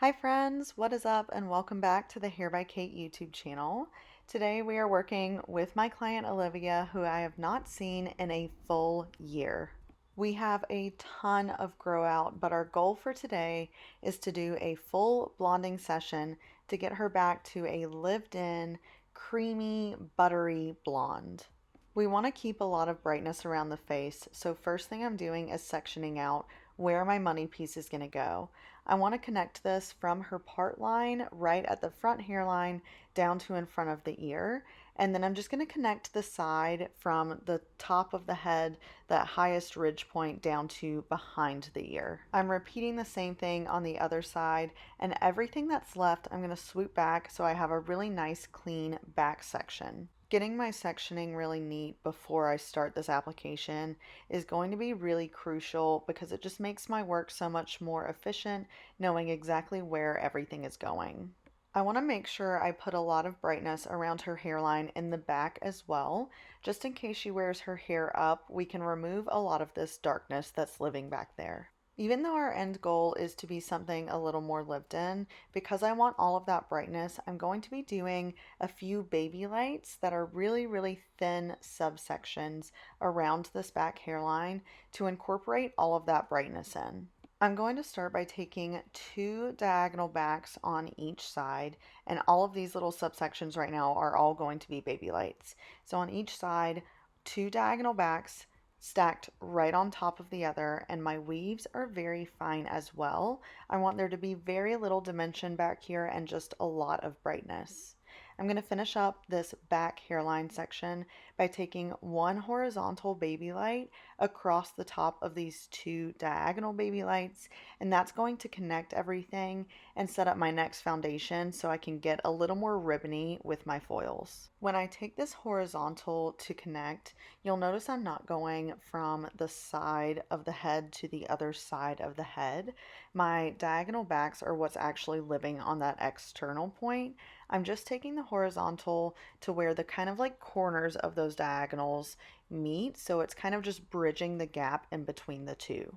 Hi friends, what is up and welcome back to the Hair by Kate YouTube channel. Today we are working with my client Olivia, who I have not seen in a full year. We have a ton of grow out, but our goal for today is to do a full blonding session to get her back to a lived in, creamy, buttery blonde. We want to keep a lot of brightness around the face, so first thing I'm doing is sectioning out where my money piece is going to go. I want to connect this from her part line right at the front hairline down to in front of the ear. And then I'm just going to connect the side from the top of the head, that highest ridge point, down to behind the ear. I'm repeating the same thing on the other side, and everything that's left I'm going to swoop back so I have a really nice clean back section. Getting my sectioning really neat before I start this application is going to be really crucial because it just makes my work so much more efficient, knowing exactly where everything is going. I want to make sure I put a lot of brightness around her hairline in the back as well. Just in case she wears her hair up, we can remove a lot of this darkness that's living back there. Even though our end goal is to be something a little more lived in, because I want all of that brightness, I'm going to be doing a few baby lights that are really, really thin subsections around this back hairline to incorporate all of that brightness in. I'm going to start by taking two diagonal backs on each side, and all of these little subsections right now are all going to be baby lights. So on each side, two diagonal backs stacked right on top of the other, and my weaves are very fine as well. I want there to be very little dimension back here and just a lot of brightness. I'm going to finish up this back hairline section by taking one horizontal baby light across the top of these two diagonal baby lights, and that's going to connect everything and set up my next foundation so I can get a little more ribbony with my foils. When I take this horizontal to connect, you'll notice I'm not going from the side of the head to the other side of the head. My diagonal backs are what's actually living on that external point. I'm just taking the horizontal to where the kind of like corners of those diagonals meet, so it's kind of just bridging the gap in between the two.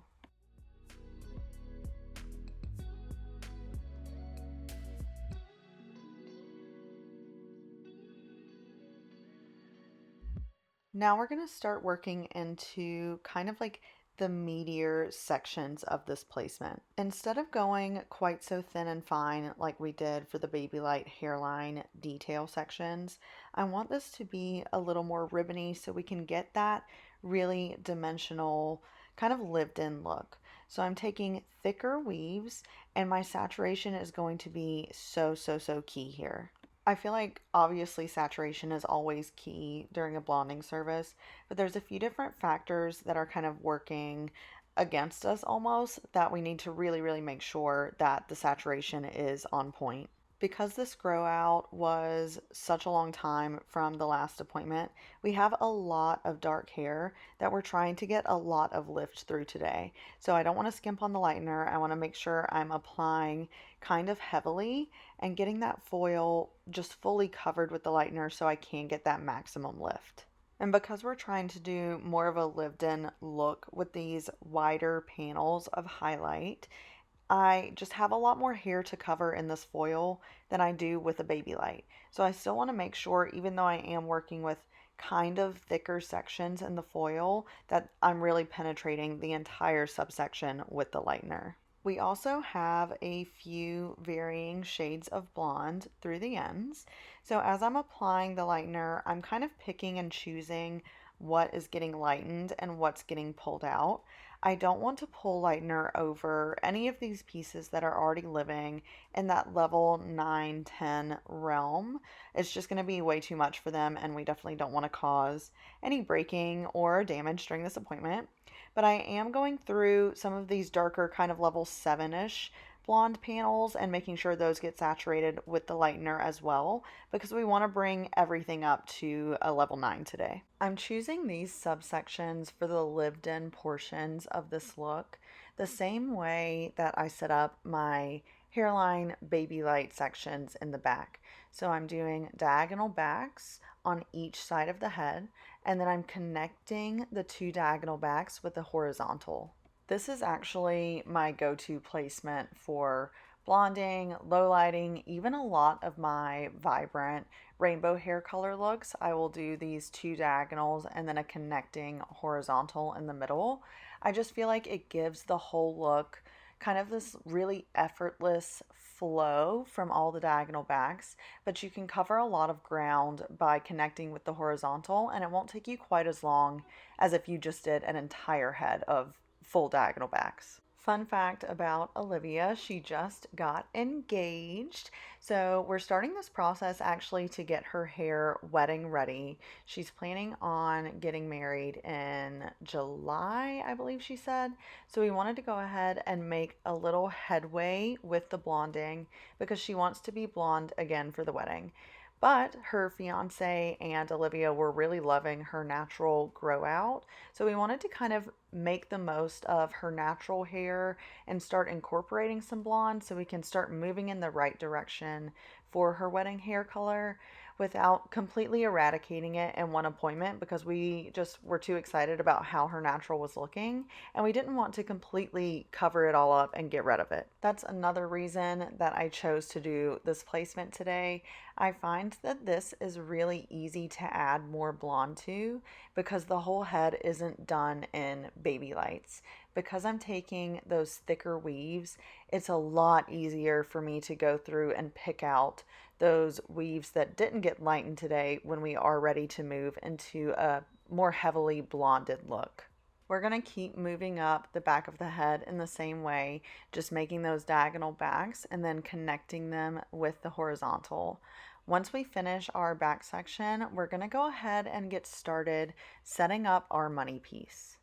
Now we're going to start working into kind of like the meatier sections of this placement. Instead of going quite so thin and fine like we did for the baby light hairline detail sections, I want this to be a little more ribbony so we can get that really dimensional kind of lived in look. So I'm taking thicker weaves, and my saturation is going to be so key here. I feel like obviously saturation is always key during a blonding service, but there's a few different factors that are kind of working against us almost, that we need to really make sure that the saturation is on point. Because this grow out was such a long time from the last appointment, we have a lot of dark hair that we're trying to get a lot of lift through today. So I don't want to skimp on the lightener. I want to make sure I'm applying kind of heavily and getting that foil just fully covered with the lightener so I can get that maximum lift. And because we're trying to do more of a lived in look with these wider panels of highlight, I just have a lot more hair to cover in this foil than I do with a baby light. So I still want to make sure, even though I am working with kind of thicker sections in the foil, that I'm really penetrating the entire subsection with the lightener. We also have a few varying shades of blonde through the ends. So as I'm applying the lightener, I'm kind of picking and choosing what is getting lightened and what's getting pulled out. I don't want to pull lightener over any of these pieces that are already living in that level 9, 10 realm. It's just going to be way too much for them, and we definitely don't want to cause any breaking or damage during this appointment. But I am going through some of these darker kind of level 7-ish blonde panels and making sure those get saturated with the lightener as well, because we want to bring everything up to a level 9 today. I'm choosing these subsections for the lived in portions of this look the same way that I set up my hairline baby light sections in the back. So I'm doing diagonal backs on each side of the head, and then I'm connecting the two diagonal backs with the horizontal. This is actually my go-to placement for blonding, low lighting, even a lot of my vibrant rainbow hair color looks, I will do these two diagonals and then a connecting horizontal in the middle. I just feel like it gives the whole look kind of this really effortless flow from all the diagonal backs, but you can cover a lot of ground by connecting with the horizontal, and it won't take you quite as long as if you just did an entire head of full diagonal backs. Fun fact about Olivia, she just got engaged. So we're starting this process actually to get her hair wedding ready. She's planning on getting married in July, I believe she said. So we wanted to go ahead and make a little headway with the blonding because she wants to be blonde again for the wedding. But her fiance and Olivia were really loving her natural grow out. So we wanted to kind of make the most of her natural hair and start incorporating some blonde so we can start moving in the right direction for her wedding hair color without completely eradicating it in one appointment because we just were too excited about how her natural was looking and we didn't want to completely cover it all up and get rid of it. That's another reason that I chose to do this placement today. I find that this is really easy to add more blonde to because the whole head isn't done in baby lights. Because I'm taking those thicker weaves, it's a lot easier for me to go through and pick out those weaves that didn't get lightened today when we are ready to move into a more heavily blonded look. We're going to keep moving up the back of the head in the same way, just making those diagonal backs and then connecting them with the horizontal. Once we finish our back section, we're going to go ahead and get started setting up our money piece.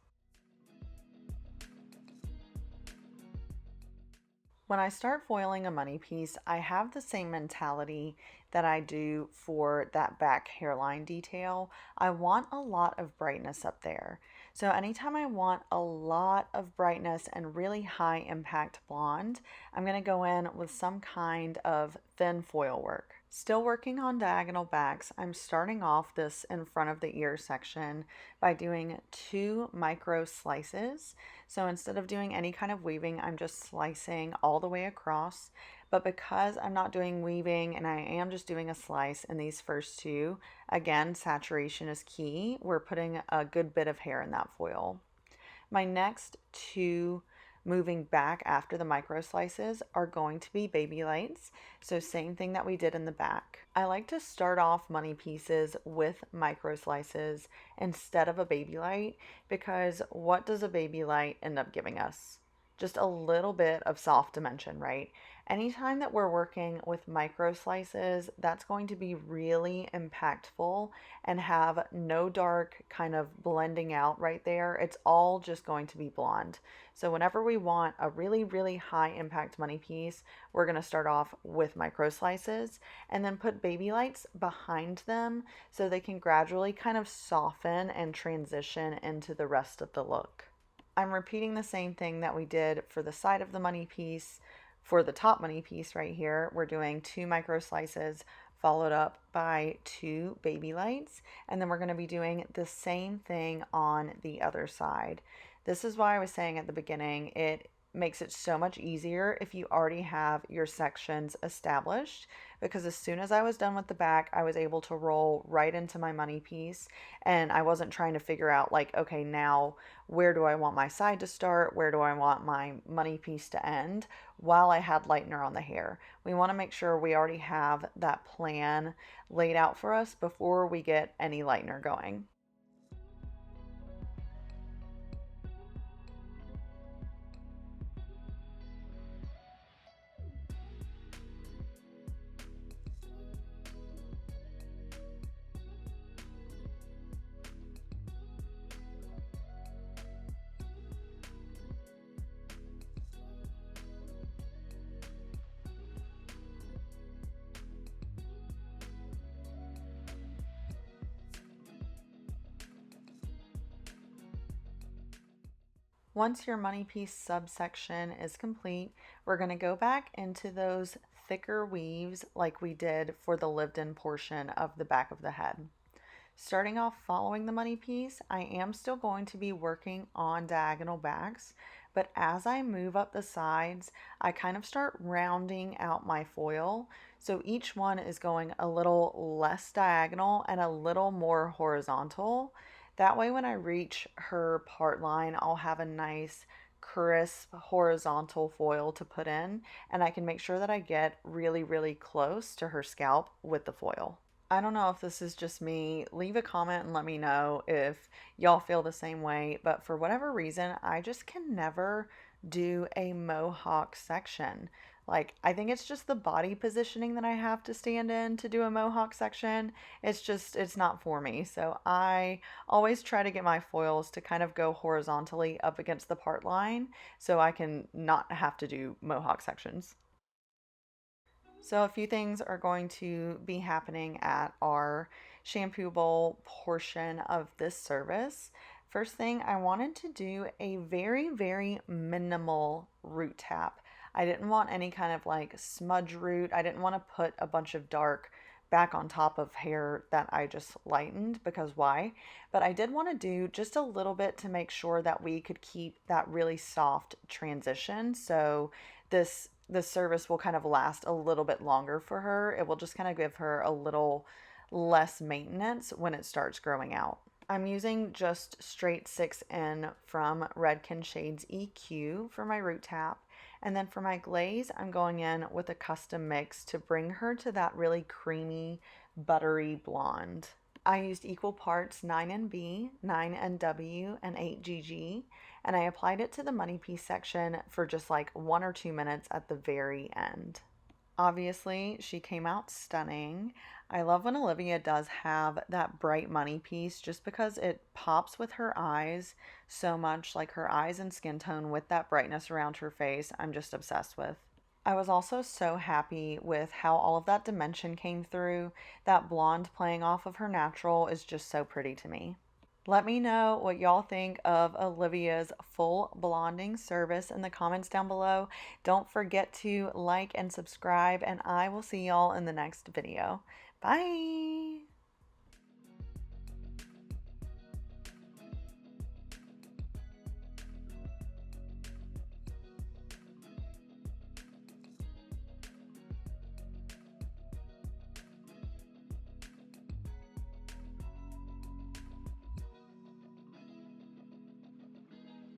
When I start foiling a money piece, I have the same mentality that I do for that back hairline detail. I want a lot of brightness up there. So anytime I want a lot of brightness and really high impact blonde, I'm going to go in with some kind of thin foil work. Still working on diagonal backs, I'm starting off this in front of the ear section by doing 2 micro slices. So instead of doing any kind of weaving, I'm just slicing all the way across. But because I'm not doing weaving and I am just doing a slice in these first 2, again, saturation is key. We're putting a good bit of hair in that foil. My next 2 moving back after the micro slices are going to be baby lights. So same thing that we did in the back. I like to start off money pieces with micro slices instead of a baby light because what does a baby light end up giving us? Just a little bit of soft dimension, right? Anytime that we're working with micro slices, that's going to be really impactful and have no dark kind of blending out right there. It's all just going to be blonde. So whenever we want a really, really high impact money piece, we're going to start off with micro slices and then put baby lights behind them so they can gradually kind of soften and transition into the rest of the look. I'm repeating the same thing that we did for the side of the money piece. For the top money piece right here, we're doing 2 micro slices followed up by 2 baby lights, and then we're going to be doing the same thing on the other side. This is why I was saying at the beginning, it makes it so much easier if you already have your sections established, because as soon as I was done with the back, I was able to roll right into my money piece, and I wasn't trying to figure out like, okay, now where do I want my side to start? Where do I want my money piece to end? While I had lightener on the hair. We want to make sure we already have that plan laid out for us before we get any lightener going. Once your money piece subsection is complete, we're going to go back into those thicker weaves like we did for the lived-in portion of the back of the head. Starting off following the money piece, I am still going to be working on diagonal backs, but as I move up the sides, I kind of start rounding out my foil. So each one is going a little less diagonal and a little more horizontal. That way, when I reach her part line, I'll have a nice crisp horizontal foil to put in, and I can make sure that I get really, really close to her scalp with the foil. I don't know if this is just me. Leave a comment and let me know if y'all feel the same way. But for whatever reason, I just can never do a mohawk section. Like, I think it's just the body positioning that I have to stand in to do a mohawk section. It's not for me. So I always try to get my foils to kind of go horizontally up against the part line so I can not have to do mohawk sections. So a few things are going to be happening at our shampoo bowl portion of this service. First thing, I wanted to do a very, very minimal root tap. I didn't want any kind of like smudge root. I didn't want to put a bunch of dark back on top of hair that I just lightened, because why? But I did want to do just a little bit to make sure that we could keep that really soft transition. So this service will kind of last a little bit longer for her. It will just kind of give her a little less maintenance when it starts growing out. I'm using just straight 6N from Redken Shades EQ for my root tap. And then for my glaze, I'm going in with a custom mix to bring her to that really creamy, buttery blonde. I used equal parts 9NB, 9NW, and 8GG, and I applied it to the money piece section for just like 1 or 2 minutes at the very end. Obviously, she came out stunning. I love when Olivia does have that bright money piece just because it pops with her eyes so much, like her eyes and skin tone with that brightness around her face. I'm just obsessed with. I was also so happy with how all of that dimension came through. That blonde playing off of her natural is just so pretty to me. Let me know what y'all think of Olivia's full blonding service in the comments down below. Don't forget to like and subscribe, and I will see y'all in the next video. Bye!